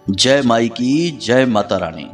जय माई की जय माता रानी।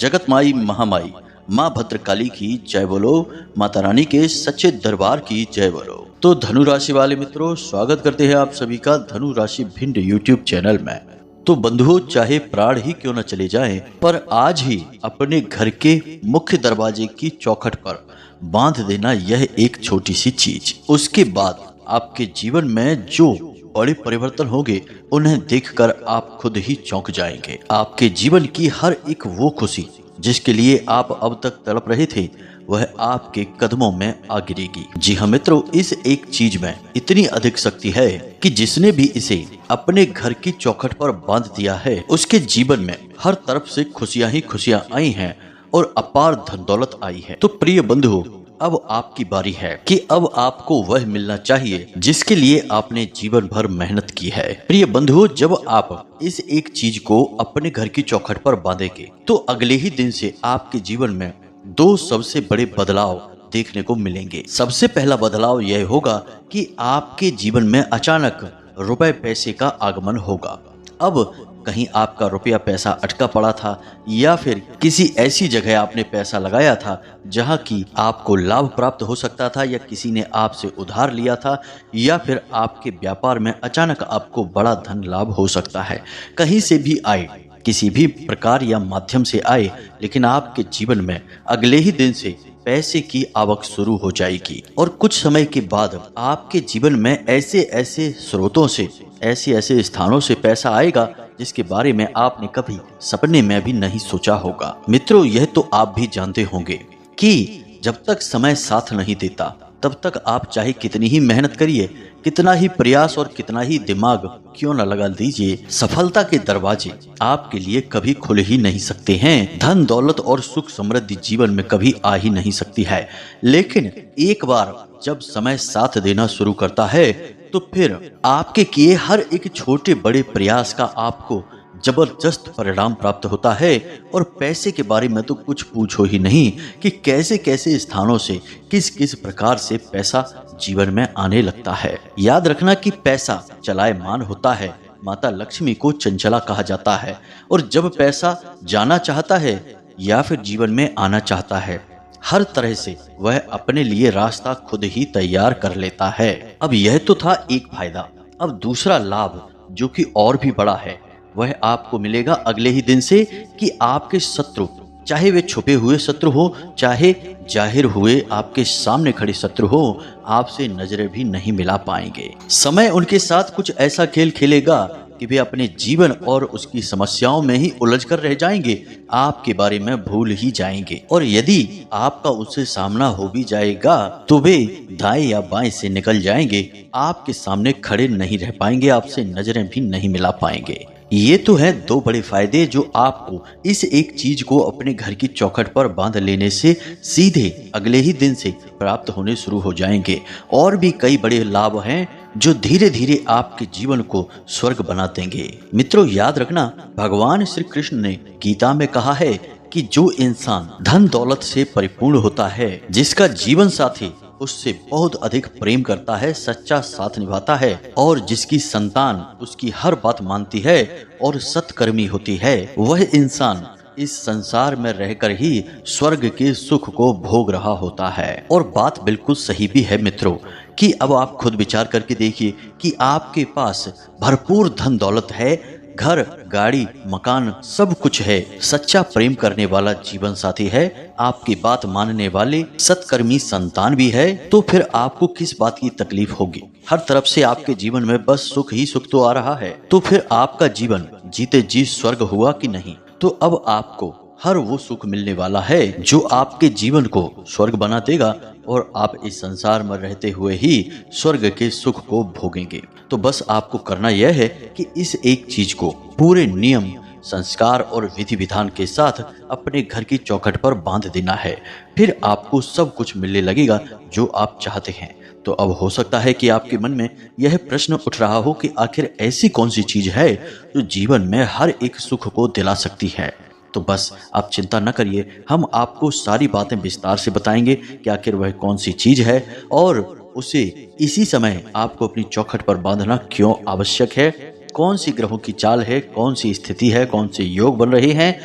जगत माई महामाई माँ भद्रकाली की जय बोलो। माता रानी के सच्चे दरबार की जय बोलो। तो धनु राशि वाले मित्रों, स्वागत करते हैं आप सभी का धनु राशि भिंड यूट्यूब चैनल में। तो बंधुओं, चाहे प्राण ही क्यों न चले जाएं, पर आज ही अपने घर के मुख्य दरवाजे की चौखट पर बांध देना यह एक छोटी सी चीज। उसके बाद आपके जीवन में जो बड़े परिवर्तन होंगे, उन्हें देखकर आप खुद ही चौंक जाएंगे। आपके जीवन की हर एक वो खुशी जिसके लिए आप अब तक तड़प रहे थे, वह आपके कदमों में आ गिरेगी। जी हाँ मित्रों, इस एक चीज में इतनी अधिक शक्ति है कि जिसने भी इसे अपने घर की चौखट पर बांध दिया है, उसके जीवन में हर तरफ से खुशियां ही खुशियां आई हैं और अपार धन दौलत आई है। तो प्रिय बंधुओं, अब आपकी बारी है कि अब आपको वह मिलना चाहिए जिसके लिए आपने जीवन भर मेहनत की है। प्रिय बंधुओं, जब आप इस एक चीज को अपने घर की चौखट पर बांधेंगे, तो अगले ही दिन से आपके जीवन में दो सबसे बड़े बदलाव देखने को मिलेंगे। सबसे पहला बदलाव यह होगा कि आपके जीवन में अचानक रुपए पैसे का आगमन होगा। अब कहीं आपका रुपया पैसा अटका पड़ा था, या फिर किसी ऐसी जगह आपने पैसा लगाया था जहां की आपको लाभ प्राप्त हो सकता था, या किसी ने आपसे उधार लिया था, या फिर आपके व्यापार में अचानक आपको बड़ा धन लाभ हो सकता है। कहीं से भी आए, किसी भी प्रकार या माध्यम से आए, लेकिन आपके जीवन में अगले ही दिन से पैसे की आवक शुरू हो जाएगी। और कुछ समय के बाद आपके जीवन में ऐसे ऐसे स्रोतों से, ऐसे ऐसे स्थानों से पैसा आएगा जिसके बारे में आपने कभी सपने में भी नहीं सोचा होगा। मित्रों, यह तो आप भी जानते होंगे कि जब तक समय साथ नहीं देता, तब तक आप चाहे कितनी ही मेहनत करिए, कितना ही प्रयास और कितना ही दिमाग क्यों न लगा दीजिए, सफलता के दरवाजे आपके लिए कभी खुल ही नहीं सकते हैं। धन दौलत और सुख समृद्धि जीवन में कभी आ ही नहीं सकती है। लेकिन एक बार जब समय साथ देना शुरू करता है, तो फिर आपके किए हर एक छोटे बड़े प्रयास का आपको जबरदस्त परिणाम प्राप्त होता है। और पैसे के बारे में तो कुछ पूछो ही नहीं कि कैसे कैसे स्थानों से किस किस प्रकार से पैसा जीवन में आने लगता है। याद रखना कि पैसा चलायमान होता है, माता लक्ष्मी को चंचला कहा जाता है, और जब पैसा जाना चाहता है या फिर जीवन में आना चाहता है, हर तरह से वह अपने लिए रास्ता खुद ही तैयार कर लेता है। अब यह तो था एक फायदा। अब दूसरा लाभ, जो कि और भी बड़ा है, वह आपको मिलेगा अगले ही दिन से कि आपके शत्रु, चाहे वे छुपे हुए शत्रु हो, चाहे जाहिर हुए आपके सामने खड़े शत्रु हो, आपसे नजरें भी नहीं मिला पाएंगे। समय उनके साथ कुछ ऐसा खेल खेलेगा कि वे अपने जीवन और उसकी समस्याओं में ही उलझ कर रह जाएंगे, आपके बारे में भूल ही जाएंगे। और यदि आपका उससे सामना हो भी जाएगा, तो वे दाएं या बाएं से निकल जाएंगे, आपके सामने खड़े नहीं रह पाएंगे, आपसे नजरें भी नहीं मिला पाएंगे। ये तो है दो बड़े फायदे जो आपको इस एक चीज को अपने घर की चौखट पर बांध लेने से सीधे अगले ही दिन से प्राप्त होने शुरू हो जाएंगे। और भी कई बड़े लाभ हैं जो धीरे धीरे आपके जीवन को स्वर्ग बना देंगे। मित्रों, याद रखना, भगवान श्री कृष्ण ने गीता में कहा है कि जो इंसान धन दौलत से परिपूर्ण होता है, जिसका जीवन साथी उससे बहुत अधिक प्रेम करता है, सच्चा साथ निभाता है, और जिसकी संतान उसकी हर बात मानती है और सत्कर्मी होती है, वह इंसान इस संसार में रहकर ही स्वर्ग के सुख को भोग रहा होता है। और बात बिल्कुल सही भी है मित्रों, कि अब आप खुद विचार करके देखिए कि आपके पास भरपूर धन दौलत है, घर गाड़ी मकान सब कुछ है, सच्चा प्रेम करने वाला जीवन साथी है, आपकी बात मानने वाले सत्कर्मी संतान भी है, तो फिर आपको किस बात की तकलीफ होगी। हर तरफ से आपके जीवन में बस सुख ही सुख तो आ रहा है, तो फिर आपका जीवन जीते जी स्वर्ग हुआ कि नहीं। तो अब आपको हर वो सुख मिलने वाला है जो आपके जीवन को स्वर्ग बना देगा, और आप इस संसार में रहते हुए ही स्वर्ग के सुख को भोगेंगे। तो बस आपको करना यह है कि इस एक चीज को पूरे नियम, संस्कार और विधि विधान के साथ अपने घर की चौखट पर बांध देना है। फिर आपको सब कुछ मिलने लगेगा जो आप चाहते हैं। तो अब हो सकता है कि आपके मन में यह प्रश्न उठ रहा हो कि आखिर ऐसी कौन सी चीज है जो जीवन में हर एक सुख को दिला सकती है। तो बस आप चिंता न करिए, हम आपको सारी बातें विस्तार से बताएंगे कि आखिर वह कौन सी चीज है, और उसे इसी समय आपको अपनी चौखट पर बांधना क्यों आवश्यक है, कौन सी ग्रहों की चाल है, कौन सी स्थिति है, कौन से योग बन रहे हैं,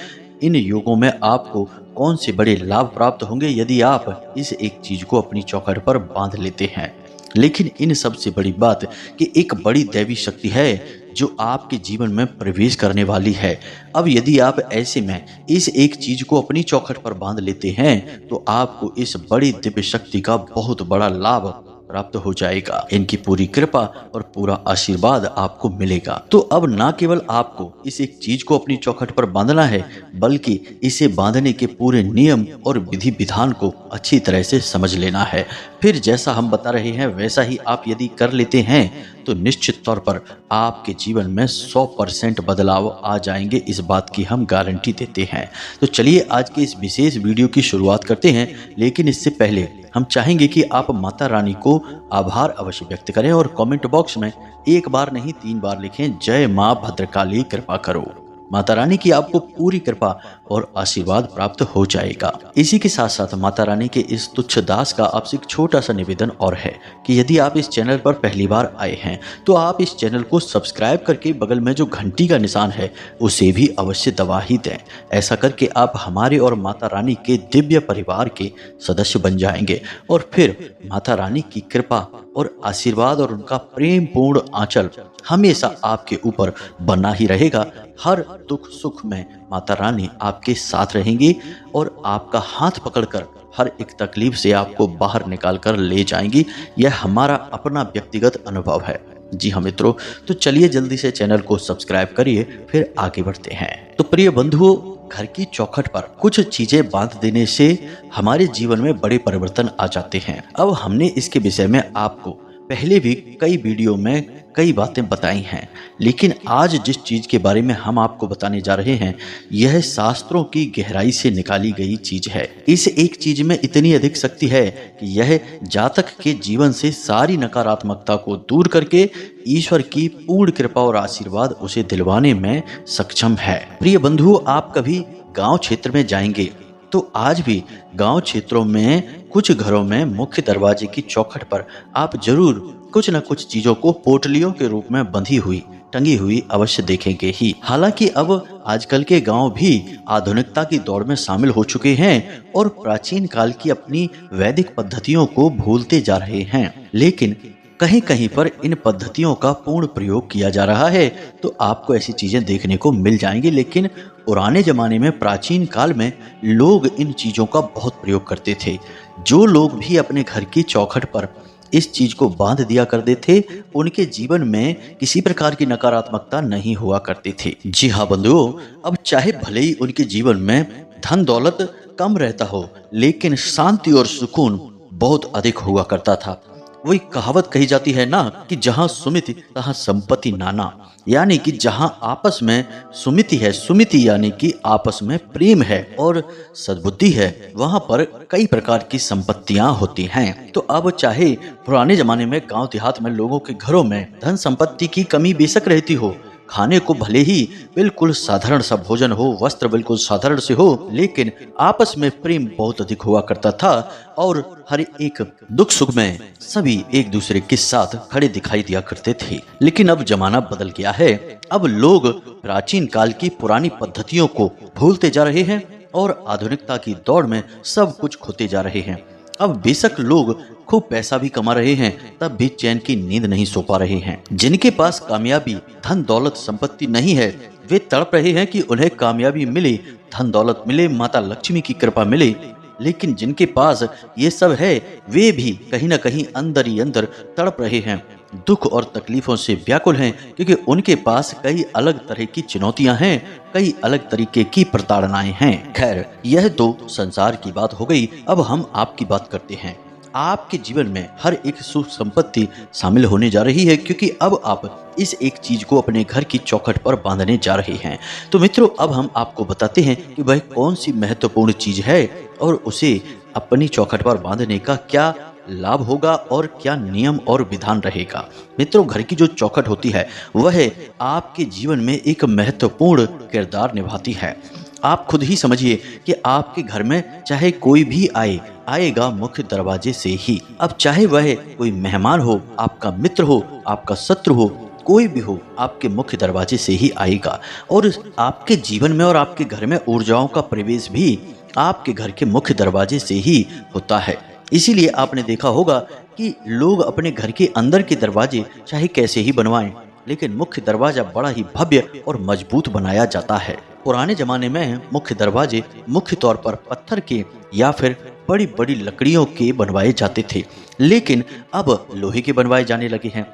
इन योगों में आपको कौन से बड़े लाभ प्राप्त होंगे यदि आप इस एक चीज को अपनी चौखट पर बांध लेते हैं। लेकिन इन सबसे बड़ी बात कि एक बड़ी दैवी शक्ति है जो आपके जीवन में प्रवेश करने वाली है। अब यदि आप ऐसे में इस एक चीज को अपनी चौखट पर बांध लेते हैं तो आपको इस बड़ी दिव्य शक्ति का बहुत बड़ा लाभ प्राप्त हो जाएगा। इनकी पूरी कृपा और पूरा आशीर्वाद आपको मिलेगा। तो अब ना केवल आपको इस एक चीज को अपनी चौखट पर बांधना है, बल्कि इसे बांधने के पूरे नियम और विधि विधान को अच्छी तरह से समझ लेना है। फिर जैसा हम बता रहे हैं वैसा ही आप यदि कर लेते हैं तो निश्चित तौर पर आपके जीवन में 100% बदलाव आ जाएंगे, इस बात की हम गारंटी देते हैं। तो चलिए आज के इस विशेष वीडियो की शुरुआत करते हैं, लेकिन इससे पहले हम चाहेंगे कि आप माता रानी को आभार अवश्य व्यक्त करें और कमेंट बॉक्स में एक बार नहीं 3 बार लिखें, जय मां भद्रकाली कृपा करो। माता रानी की आपको पूरी कृपा और आशीर्वाद प्राप्त हो जाएगा। इसी के साथ साथ माता रानी के इस तुच्छ दास का आपसे एक छोटा सा निवेदन और है कि यदि आप इस चैनल पर पहली बार आए हैं तो आप इस चैनल को सब्सक्राइब करके बगल में जो घंटी का निशान है उसे भी अवश्य दबा ही दें। ऐसा करके आप हमारे और माता रानी के दिव्य परिवार के सदस्य बन जाएंगे और फिर माता रानी की कृपा और आशीर्वाद और उनका प्रेम पूर्ण आंचल हमेशा आपके ऊपर बना ही रहेगा। हर दुख सुख में माता रानी आपके साथ रहेंगी और आपका हाथ पकड़कर हर एक तकलीफ से आपको बाहर निकाल कर ले जाएंगी। यह हमारा अपना व्यक्तिगत अनुभव है। जी हाँ मित्रों, तो चलिए जल्दी से चैनल को सब्सक्राइब करिए, फिर आगे बढ़ते हैं। तो प्रिय बंधुओं, घर की चौखट पर कुछ चीजें बांध देने से हमारे जीवन में बड़े परिवर्तन आ जाते हैं। अब हमने इसके विषय में आपको पहले भी कई वीडियो में कई बातें बताई हैं, लेकिन आज जिस चीज के बारे में हम आपको बताने जा रहे हैं यह शास्त्रों की गहराई से निकाली गई चीज है। इस एक चीज में इतनी अधिक शक्ति है कि यह जातक के जीवन से सारी नकारात्मकता को दूर करके ईश्वर की पूर्ण कृपा और आशीर्वाद उसे दिलवाने में सक्षम है। प्रिय बंधु, आप कभी गांव क्षेत्र में जाएंगे तो आज भी गांव क्षेत्रों में कुछ घरों में मुख्य दरवाजे की चौखट पर आप जरूर कुछ न कुछ चीजों को पोटलियों के रूप में बंधी हुई टंगी हुई अवश्य देखेंगे ही। हालांकि अब आजकल के गांव भी आधुनिकता की दौड़ में शामिल हो चुके हैं और प्राचीन काल की अपनी वैदिक पद्धतियों को भूलते जा रहे हैं, लेकिन कहीं कहीं पर इन पद्धतियों का पूर्ण प्रयोग किया जा रहा है। तो आपको ऐसी चीजें देखने को मिल जाएंगी, लेकिन पुराने जमाने में प्राचीन काल में लोग इन चीजों का बहुत प्रयोग करते थे। जो लोग भी अपने घर की चौखट पर इस चीज को बांध दिया करते थे उनके जीवन में किसी प्रकार की नकारात्मकता नहीं हुआ करती थी। जी हाँ बंधुओं, अब चाहे भले ही उनके जीवन में धन दौलत कम रहता हो, लेकिन शांति और सुकून बहुत अधिक हुआ करता था। वही कहावत कही जाती है ना कि जहाँ सुमिति तहाँ संपत्ति नाना, यानी कि जहाँ आपस में सुमिति है, सुमिति यानी कि आपस में प्रेम है और सद्बुद्धि है, वहाँ पर कई प्रकार की संपत्तियां होती हैं। तो अब चाहे पुराने जमाने में गांव देहात में लोगों के घरों में धन संपत्ति की कमी बेशक रहती हो, खाने को भले ही बिल्कुल साधारण सा भोजन हो, वस्त्र बिल्कुल साधारण से हो, लेकिन आपस में प्रेम बहुत अधिक हुआ करता था और हर एक दुख सुख में सभी एक दूसरे के साथ खड़े दिखाई दिया करते थे। लेकिन अब जमाना बदल गया है। अब लोग प्राचीन काल की पुरानी पद्धतियों को भूलते जा रहे हैं और आधुनिकता की दौड़ में सब कुछ खोते जा रहे हैं। अब बेशक लोग खूब पैसा भी कमा रहे हैं, तब भी चैन की नींद नहीं सो पा रहे हैं। जिनके पास कामयाबी, धन दौलत, संपत्ति नहीं है, वे तड़प रहे हैं कि उन्हें कामयाबी मिले, धन दौलत मिले, माता लक्ष्मी की कृपा मिले। लेकिन जिनके पास ये सब है वे भी कहीं न कहीं अंदर ही अंदर तड़प रहे हैं, दुख और तकलीफों से व्याकुल हैं, क्योंकि उनके पास कई अलग तरह की चुनौतियां हैं, कई अलग तरीके की प्रताड़नाएं हैं। खैर, यह तो संसार की बात हो गई। अब हम आपकी बात करते हैं। आपके जीवन में हर एक सुख संपत्ति शामिल होने जा रही है, क्योंकि अब आप इस एक चीज को अपने घर की चौखट पर बांधने जा रहे हैं। तो मित्रों, अब हम आपको बताते हैं कि वह कौन सी महत्वपूर्ण चीज है और उसे अपनी चौखट पर बांधने का क्या लाभ होगा और क्या नियम और विधान रहेगा। मित्रों, घर की जो चौखट होती है वह आपके जीवन में एक महत्वपूर्ण किरदार निभाती है। आप खुद ही समझिए कि आपके घर में चाहे कोई भी आएगा मुख्य दरवाजे से ही। अब चाहे वह कोई मेहमान हो, आपका मित्र हो, आपका शत्रु हो, कोई भी हो आपके मुख्य दरवाजे से ही आएगा। और आपके जीवन में और आपके घर में ऊर्जाओं का प्रवेश भी आपके घर के मुख्य दरवाजे से ही होता है। इसीलिए आपने देखा होगा कि लोग अपने घर के अंदर के दरवाजे चाहे कैसे ही बनवाएं, लेकिन मुख्य दरवाजा बड़ा ही भव्य और मजबूत बनाया जाता है। पुराने जमाने में मुख्य दरवाजे मुख्य तौर पर पत्थर के या फिर बड़ी बड़ी लकड़ियों के बनवाए जाते थे, लेकिन अब लोहे के बनवाए जाने लगे हैं।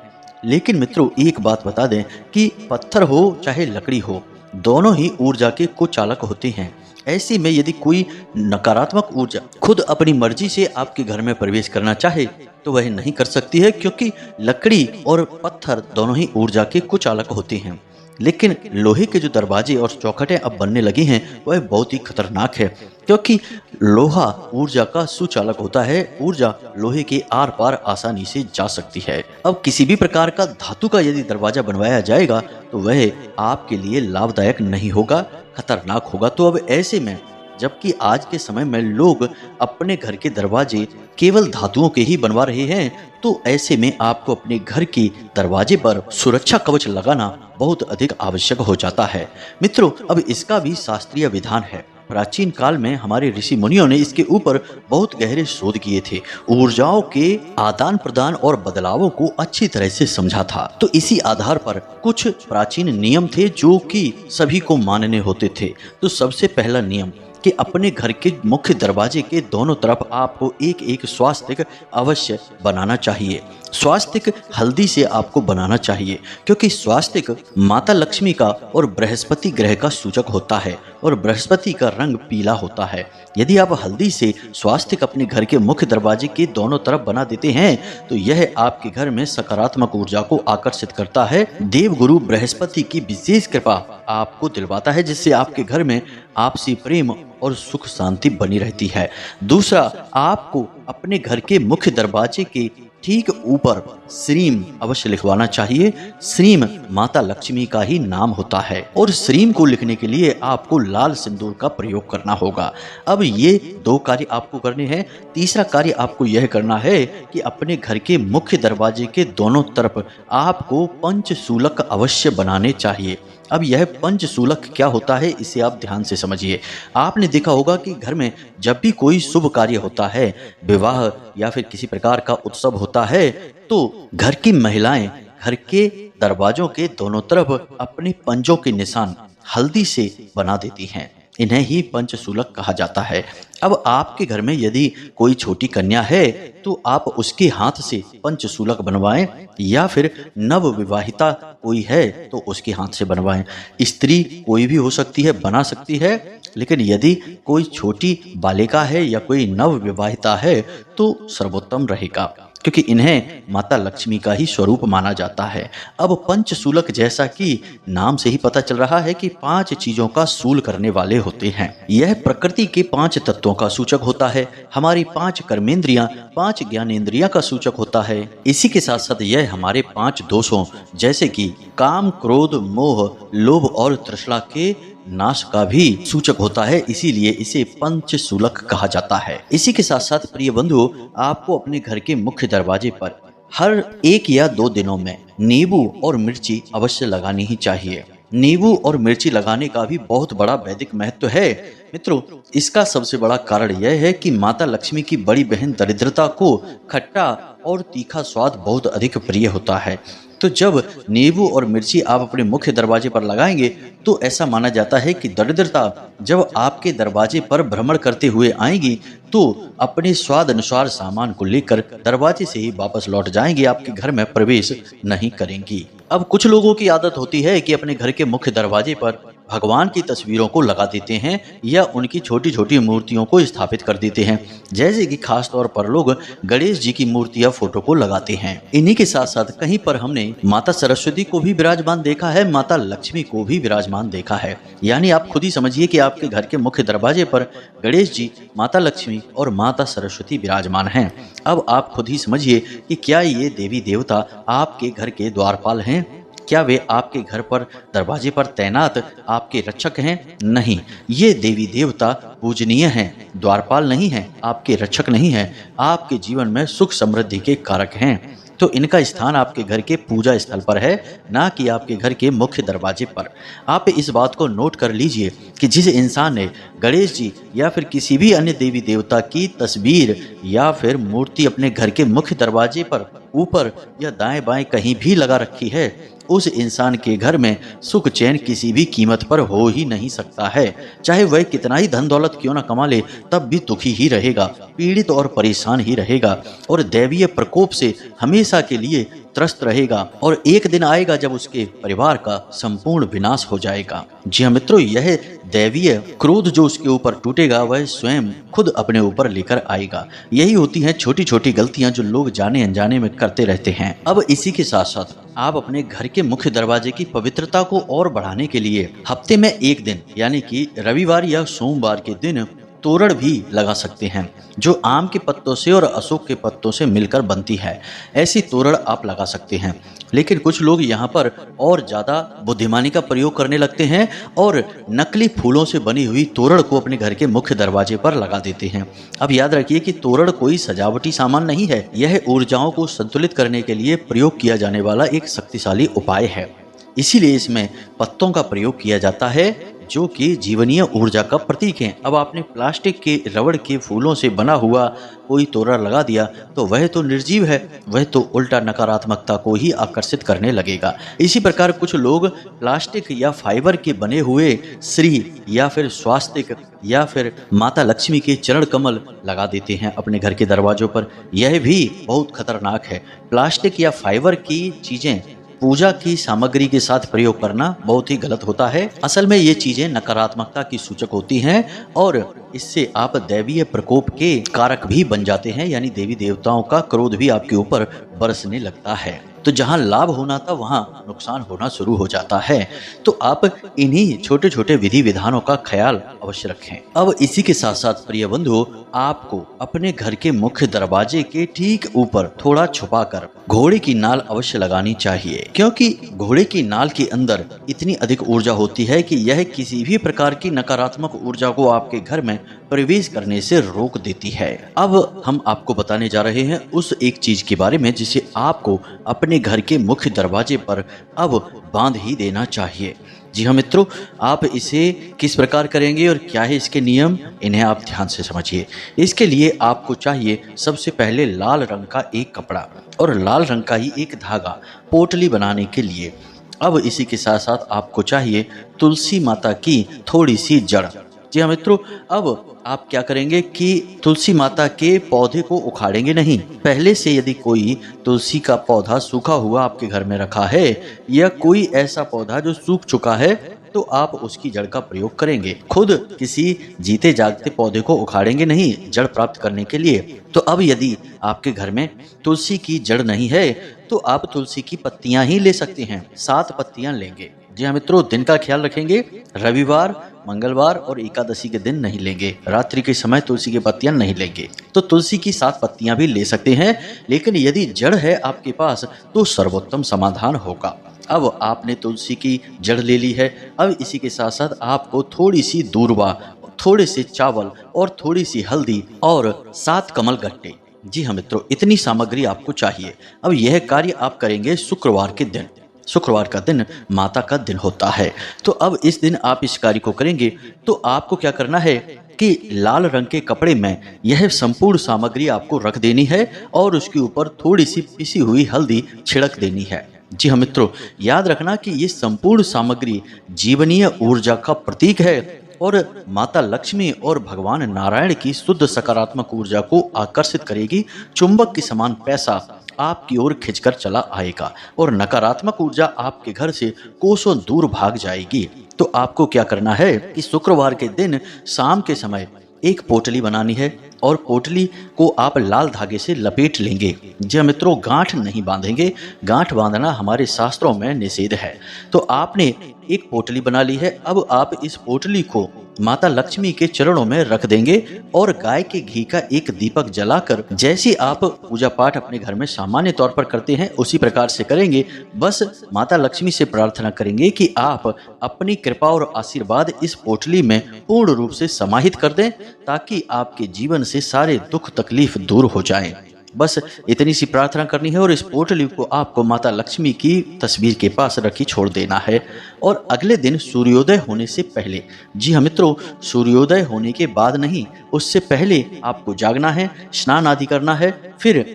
लेकिन मित्रों, एक बात बता दें कि पत्थर हो चाहे लकड़ी हो, दोनों ही ऊर्जा के कुचालक होते हैं। ऐसे में यदि कोई नकारात्मक ऊर्जा खुद अपनी मर्जी से आपके घर में प्रवेश करना चाहे तो वह नहीं कर सकती है, क्योंकि लकड़ी और पत्थर दोनों ही ऊर्जा के कुचालक होते हैं। लेकिन लोहे के जो दरवाजे और चौखटें अब बनने लगे हैं वह बहुत ही खतरनाक है, क्योंकि लोहा ऊर्जा का सुचालक होता है। ऊर्जा लोहे के आर पार आसानी से जा सकती है। अब किसी भी प्रकार का धातु का यदि दरवाजा बनवाया जाएगा तो वह आपके लिए लाभदायक नहीं होगा, खतरनाक होगा। तो अब ऐसे में जबकि आज के समय में लोग अपने घर के दरवाजे केवल धातुओं के ही बनवा रहे हैं, तो ऐसे में आपको अपने घर के दरवाजे पर सुरक्षा कवच लगाना बहुत अधिक आवश्यक हो जाता है। मित्रों, अब इसका भी शास्त्रीय विधान है। प्राचीन काल में हमारे ऋषि मुनियों ने इसके ऊपर बहुत गहरे शोध किए थे, ऊर्जाओं के आदान प्रदान और बदलावों को अच्छी तरह से समझा था। तो इसी आधार पर कुछ प्राचीन नियम थे जो कि सभी को मानने होते थे। तो सबसे पहला नियम कि अपने घर के मुख्य दरवाजे के दोनों तरफ आपको एक एक स्वास्तिक अवश्य बनाना चाहिए। स्वास्तिक हल्दी से आपको बनाना चाहिए, क्योंकि स्वास्तिक माता लक्ष्मी का और बृहस्पति ग्रह का सूचक होता है और बृहस्पति का रंग पीला होता है। यदि आप हल्दी से स्वास्तिक अपने घर के मुख्य दरवाजे के दोनों तरफ बना देते हैं तो यह आपके घर में सकारात्मक ऊर्जा को आकर्षित करता है। देवगुरु बृहस्पति की विशेष कृपा आपको दिलवाता है, जिससे आपके घर में आपसी प्रेम और सुख शांति बनी रहती है। दूसरा, आपको अपने घर के मुख्य दरवाजे के ठीक ऊपर श्रीम अवश्य लिखवाना चाहिए। श्रीम माता लक्ष्मी का ही नाम होता है और श्रीम को लिखने के लिए आपको लाल सिंदूर का प्रयोग करना होगा। अब ये दो कार्य आपको करने हैं। तीसरा कार्य आपको यह करना है कि अपने घर के मुख्य दरवाजे के दोनों तरफ आपको पंचशूलक अवश्य बनाने चाहिए। अब यह पंचशूलक क्या होता है इसे आप ध्यान से समझिए। आपने देखा होगा कि घर में जब भी कोई शुभ कार्य होता है, विवाह या फिर किसी प्रकार का उत्सव होता है, तो घर की महिलाएं घर के दरवाजों के दोनों तरफ अपने पंजों के निशान हल्दी से बना देती हैं। इन्हें ही पंचशूलक कहा जाता है। अब आपके घर में यदि कोई छोटी कन्या है तो आप उसके हाथ से पंचशूलक बनवाएं, या फिर नव विवाहिता कोई है तो उसके हाथ से बनवाएं। स्त्री कोई भी हो सकती है, बना सकती है, लेकिन यदि कोई छोटी बालिका है या कोई नव विवाहिता है तो सर्वोत्तम रहेगा, क्योंकि इन्हें माता लक्ष्मी का ही स्वरूप माना जाता है। अब पंचशूलक जैसा कि नाम से ही पता चल रहा है कि 5 चीजों का सूल करने वाले होते हैं। यह प्रकृति के 5 तत्वों का सूचक होता है। हमारी 5 कर्मेंद्रियां, 5 ज्ञानेंद्रियां का सूचक होता है। इसी के साथ साथ यह हमारे 5 दोषों जैसे कि काम, क्रोध, मोह, लोभ और तृष्णा के नाश का भी सूचक होता है। इसीलिए इसे पंचशूलक कहा जाता है। इसी के साथ साथ प्रिय बंधुओं, आपको अपने घर के मुख्य दरवाजे पर हर 1 या 2 दिनों में नींबू और मिर्ची अवश्य लगानी ही चाहिए। नींबू और मिर्ची लगाने का भी बहुत बड़ा वैदिक महत्व है। मित्रों, इसका सबसे बड़ा कारण यह है कि माता लक्ष्मी की बड़ी बहन दरिद्रता को खट्टा और तीखा स्वाद बहुत अधिक प्रिय होता है। तो जब नींबू और मिर्ची आप अपने मुख्य दरवाजे पर लगाएंगे तो ऐसा माना जाता है कि दरिद्रता जब आपके दरवाजे पर भ्रमण करते हुए आएगी तो अपने स्वाद अनुसार सामान को लेकर दरवाजे से ही वापस लौट जाएंगी, आपके घर में प्रवेश नहीं करेंगी। अब कुछ लोगों की आदत होती है कि अपने घर के मुख्य दरवाजे पर भगवान की तस्वीरों को लगा देते हैं या उनकी छोटी छोटी मूर्तियों को स्थापित कर देते हैं, जैसे कि खास तौर पर लोग गणेश जी की मूर्ति या फोटो को लगाते हैं। इन्हीं के साथ साथ कहीं पर हमने माता सरस्वती को भी विराजमान देखा है, माता लक्ष्मी को भी विराजमान देखा है। यानी आप खुद ही समझिए कि आपके घर के मुख्य दरवाजे पर गणेश जी, माता लक्ष्मी और माता सरस्वती विराजमान हैं। अब आप खुद ही समझिए कि क्या ये देवी देवता आपके घर के द्वारपाल हैं? क्या वे आपके घर पर दरवाजे पर तैनात आपके रक्षक हैं? नहीं, ये देवी देवता पूजनीय हैं, द्वारपाल नहीं हैं, आपके रक्षक नहीं हैं, आपके जीवन में सुख समृद्धि के कारक हैं। तो इनका स्थान आपके घर के पूजा स्थल पर है, ना कि आपके घर के मुख्य दरवाजे पर। आप इस बात को नोट कर लीजिए कि जिस इंसान ने गणेश जी या फिर किसी भी अन्य देवी देवता की तस्वीर या फिर मूर्ति अपने घर के मुख्य दरवाजे पर ऊपर या दाएं बाएं कहीं भी लगा रखी है, उस इंसान के घर में सुख चैन किसी भी कीमत पर हो ही नहीं सकता है। चाहे वह कितना ही धन दौलत क्यों ना कमा ले, तब भी दुखी ही रहेगा, पीड़ित और परेशान ही रहेगा और दैवीय प्रकोप से हमेशा के लिए त्रस्त रहेगा। और एक दिन आएगा जब उसके परिवार का संपूर्ण विनाश हो जाएगा। जी हाँ मित्रों, यह दैवीय क्रोध जो उसके ऊपर टूटेगा वह स्वयं खुद अपने ऊपर लेकर आएगा। यही होती हैं छोटी छोटी गलतियां जो लोग जाने अनजाने में करते रहते हैं। अब इसी के साथ साथ आप अपने घर के मुख्य दरवाजे की पवित्रता को और बढ़ाने के लिए हफ्ते में एक दिन यानी कि रविवार या सोमवार के दिन तोरण भी लगा सकते हैं, जो आम के पत्तों से और अशोक के पत्तों से मिलकर बनती है। ऐसी तोरण आप लगा सकते हैं। लेकिन कुछ लोग यहाँ पर और ज़्यादा बुद्धिमानी का प्रयोग करने लगते हैं और नकली फूलों से बनी हुई तोरण को अपने घर के मुख्य दरवाजे पर लगा देते हैं। अब याद रखिए कि तोरण कोई सजावटी सामान नहीं है, यह ऊर्जाओं को संतुलित करने के लिए प्रयोग किया जाने वाला एक शक्तिशाली उपाय है। इसीलिए इसमें पत्तों का प्रयोग किया जाता है जो कि जीवनीय ऊर्जा का प्रतीक है। अब आपने प्लास्टिक के रबड़ के फूलों से बना हुआ कोई तोरण लगा दिया तो वह तो निर्जीव है, वह तो उल्टा नकारात्मकता को ही आकर्षित करने लगेगा। इसी प्रकार कुछ लोग प्लास्टिक या फाइबर के बने हुए श्री या फिर स्वास्तिक या फिर माता लक्ष्मी के चरण कमल लगा देते हैं अपने घर के दरवाजों पर। यह भी बहुत खतरनाक है। प्लास्टिक या फाइबर की चीजें पूजा की सामग्री के साथ प्रयोग करना बहुत ही गलत होता है। असल में ये चीजें नकारात्मकता की सूचक होती हैं और इससे आप दैवीय प्रकोप के कारक भी बन जाते हैं, यानी देवी देवताओं का क्रोध भी आपके ऊपर बरसने लगता है। तो जहां लाभ होना था वहां नुकसान होना शुरू हो जाता है। तो आप इन्हीं छोटे छोटे विधि विधानों का ख्याल अवश्य रखें। अब इसी के साथ साथ प्रिय बंधुओं, आपको अपने घर के मुख्य दरवाजे के ठीक ऊपर थोड़ा छुपाकर घोड़े की नाल अवश्य लगानी चाहिए, क्योंकि घोड़े की नाल के अंदर इतनी अधिक ऊर्जा होती है कि यह किसी भी प्रकार की नकारात्मक ऊर्जा को आपके घर में प्रवेश करने से रोक देती है। अब हम आपको बताने जा रहे हैं उस एक चीज के बारे में जिसे आपको अपने घर के मुख्य दरवाजे पर अब बांध ही देना चाहिए। जी हाँ मित्रों, आप इसे किस प्रकार करेंगे और क्या है इसके नियम, इन्हें आप ध्यान से समझिए। इसके लिए आपको चाहिए सबसे पहले लाल रंग का एक कपड़ा और लाल रंग का ही एक धागा पोटली बनाने के लिए। अब इसी के साथ साथ आपको चाहिए तुलसी माता की थोड़ी सी जड़। जी हाँ मित्रों, अब आप क्या करेंगे कि तुलसी माता के पौधे को उखाड़ेंगे नहीं। पहले से यदि कोई तुलसी का पौधा सूखा हुआ आपके घर में रखा है या कोई ऐसा पौधा जो सूख चुका है तो आप उसकी जड़ का प्रयोग करेंगे। खुद किसी जीते जागते पौधे को उखाड़ेंगे नहीं जड़ प्राप्त करने के लिए। तो अब यदि आपके घर में तुलसी की जड़ नहीं है तो आप तुलसी की पत्तियां ही ले सकते हैं। 7 पत्तियां लेंगे। जी हाँ मित्रों, दिन का ख्याल रखेंगे। रविवार, मंगलवार और एकादशी के दिन नहीं लेंगे। रात्रि के समय तुलसी की पत्तियां नहीं लेंगे। तो तुलसी की 7 पत्तियां भी ले सकते हैं, लेकिन यदि जड़ है आपके पास तो सर्वोत्तम समाधान होगा। अब आपने तुलसी की जड़ ले ली है। अब इसी के साथ साथ आपको थोड़ी सी दूर्वा, थोड़े से चावल और थोड़ी सी हल्दी और 7 कमल गट्टे। जी हाँ मित्रों, इतनी सामग्री आपको चाहिए। अब यह कार्य आप करेंगे शुक्रवार के दिन। शुक्रवार का दिन माता का दिन होता है। तो अब इस दिन आप इस कार्य को करेंगे तो आपको क्या करना है कि लाल रंग के कपड़े में यह संपूर्ण सामग्री आपको रख देनी है और उसके ऊपर थोड़ी सी पिसी हुई हल्दी छिड़क देनी है। जी हाँ मित्रों, याद रखना कि ये संपूर्ण सामग्री जीवनीय ऊर्जा का प्रतीक है और माता लक्ष्मी और भगवान नारायण की शुद्ध सकारात्मक ऊर्जा को आकर्षित करेगी। चुंबक के समान पैसा आपकी ओर खिंचकर चला आएगा और नकारात्मक ऊर्जा आपके घर से कोसों दूर भाग जाएगी। तो आपको क्या करना है कि शुक्रवार के दिन शाम के समय एक पोटली बनानी है और पोटली को आप लाल धागे से लपेट लेंगे। जी मित्रों, गांठ नहीं बांधेंगे। गांठ बांधना हमारे शास्त्रों में निषेध है। तो आपने एक पोटली बना ली है। अब आप इस पोटली को माता लक्ष्मी के चरणों में रख देंगे और गाय के घी का एक दीपक जलाकर, जैसे आप पूजा पाठ अपने घर में सामान्य तौर पर करते हैं उसी प्रकार से करेंगे। बस माता लक्ष्मी से प्रार्थना करेंगे कि आप अपनी कृपा और आशीर्वाद इस पोटली में पूर्ण रूप से समाहित कर दें ताकि आपके जीवन से सारे दुख तकलीफ दूर हो जाएं। बस इतनी सी प्रार्थना करनी है और इस पोटली को आपको माता लक्ष्मी की तस्वीर के पास रखी छोड़ देना है। और अगले दिन सूर्योदय होने से पहले, जी हाँ मित्रों, सूर्योदय होने के बाद नहीं, उससे पहले आपको जागना है, स्नान आदि करना है, फिर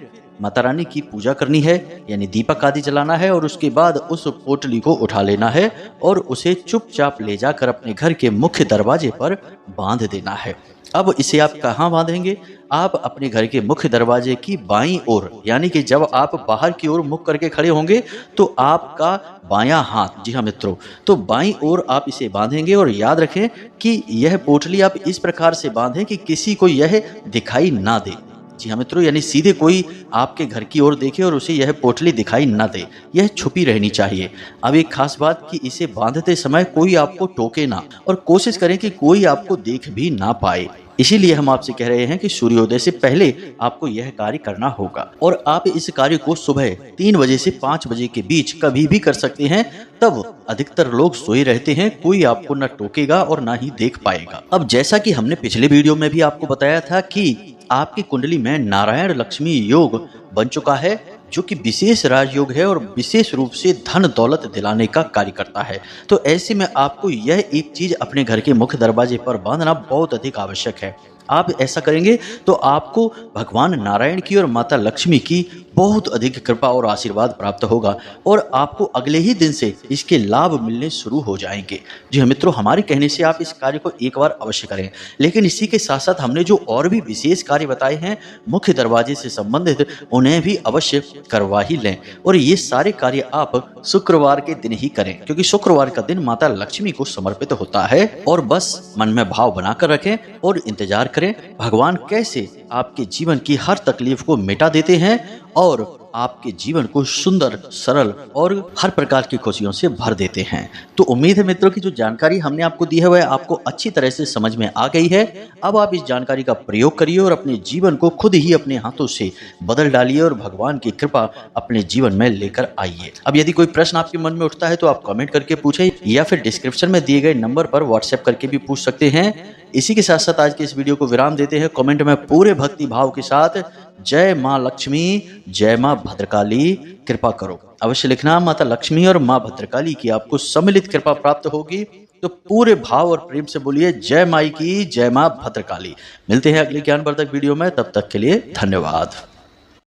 माता रानी की पूजा करनी है, यानी दीपक आदि जलाना है, और उसके बाद उस पोटली को उठा लेना है और उसे चुपचाप ले जाकर अपने घर के मुख्य दरवाजे पर बांध देना है। अब इसे आप कहाँ बांधेंगे? आप अपने घर के मुख्य दरवाजे की बाईं ओर, यानी कि जब आप बाहर की ओर मुख करके खड़े होंगे तो आपका बायां हाथ, जी हाँ मित्रों, तो बाईं ओर आप इसे बांधेंगे। और याद रखें कि यह पोटली आप इस प्रकार से बांधें कि किसी को यह दिखाई ना दे। जी हाँ मित्रों, यानी सीधे कोई आपके घर की ओर देखे और उसे यह पोटली दिखाई ना दे, यह छुपी रहनी चाहिए। अब एक खास बात कि इसे बांधते समय कोई आपको टोके ना, और कोशिश करें कि कोई आपको देख भी ना पाए। इसीलिए हम आपसे कह रहे हैं कि सूर्योदय से पहले आपको यह कार्य करना होगा। और आप इस कार्य को सुबह 3 बजे से 5 बजे के बीच कभी भी कर सकते हैं। तब अधिकतर लोग सोए रहते हैं, कोई आपको न टोकेगा और ना ही देख पाएगा। अब जैसा कि हमने पिछले वीडियो में भी आपको बताया था कि आपकी कुंडली में नारायण लक्ष्मी योग बन चुका है, जो कि विशेष राजयोग है और विशेष रूप से धन दौलत दिलाने का कार्य करता है। तो ऐसे में आपको यह एक चीज अपने घर के मुख्य दरवाजे पर बांधना बहुत अधिक आवश्यक है। आप ऐसा करेंगे तो आपको भगवान नारायण की और माता लक्ष्मी की बहुत अधिक कृपा और आशीर्वाद प्राप्त होगा, और आपको अगले ही दिन से इसके लाभ मिलने शुरू हो जाएंगे। जी हाँ मित्रों, हमारे कहने से आप इस कार्य को एक बार अवश्य करें। लेकिन इसी के साथ साथ हमने जो और भी विशेष कार्य बताए हैं मुख्य दरवाजे से संबंधित, उन्हें भी अवश्य करवा ही लें। और ये सारे कार्य आप शुक्रवार के दिन ही करें, क्योंकि शुक्रवार का दिन माता लक्ष्मी को समर्पित होता है। और बस मन में भाव बनाकर रखें और इंतजार करें भगवान कैसे आपके जीवन की हर तकलीफ को मिटा देते हैं और आपके जीवन को सुंदर, सरल और हर प्रकार की खुशियों से भर देते हैं। तो उम्मीद है मित्रों की जो जानकारी हमने आपको दी है वह आपको अच्छी तरह से समझ में आ गई है। अब आप इस जानकारी का प्रयोग करिए और अपने जीवन को खुद ही अपने हाथों से बदल डालिए और भगवान की कृपा अपने जीवन में लेकर आइए। अब यदि कोई प्रश्न आपके मन में उठता है तो आप कमेंट करके पूछें, या फिर डिस्क्रिप्शन में दिए गए नंबर पर व्हाट्सएप करके भी पूछ सकते हैं। इसी के साथ साथ आज के इस वीडियो को विराम देते हैं। कमेंट में पूरे भक्ति भाव के साथ जय माँ लक्ष्मी, जय माँ भद्रकाली, कृपा करो अवश्य लिखना। माता लक्ष्मी और माँ भद्रकाली की आपको सम्मिलित कृपा प्राप्त होगी। तो पूरे भाव और प्रेम से बोलिए जय माई की, जय माँ भद्रकाली। मिलते हैं अगले ज्ञानवर्धक वीडियो में, तब तक के लिए धन्यवाद।